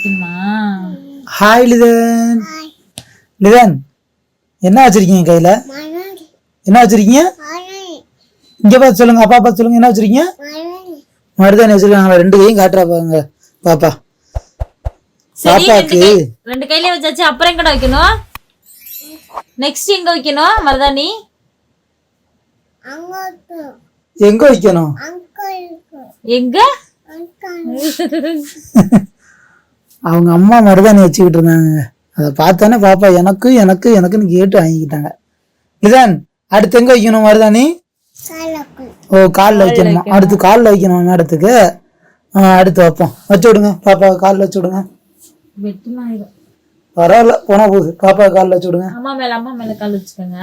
வைக்கணுமா? ஹாய் லிதன். லிதன் என்ன வச்சிருக்கீங்க கையில? என்ன வச்சிருக்கீங்க? இங்க பார்த்து சொல்லுங்க, அப்பா பார்த்து சொல்லுங்க, என்ன வச்சிருக்கீங்க? மருதாணி வச்சிருக்காங்களா? ரெண்டு கையும் காட்டுறா பாருங்க பாப்பா. பாப்பாக்கு ரெண்டு கையில வச்சாச்சு. அப்புறம் எங்கடா வைக்கணும்? நெக்ஸ்ட் எங்க வைக்கணும் மருதாணி? எங்க வைக்கணும்? எங்க? அவங்க அம்மா மருதாணி வச்சுக்கிட்டு இருந்தாங்க. அதை பார்த்தானே பாப்பா எனக்கு எனக்கு எனக்குன்னு கேட்டு வாங்கிக்கிட்டாங்க. லிதன் அடுத்து எங்க வைக்கணும் மருதாணி? ஓ காலில் வைக்கணுமா? அடுத்து காலில் வைக்கணும் மேடத்துக்கு. அடுத்து வைப்போம். வச்சு விடுங்க பாப்பா, காலில் வச்சு விடுங்க. வெட்டுமாயிடும். பரவாயில்ல போனா போகுது. பாப்பா காலில் வச்சு விடுங்க. அம்மா மேல கால் வச்சுக்கோங்க.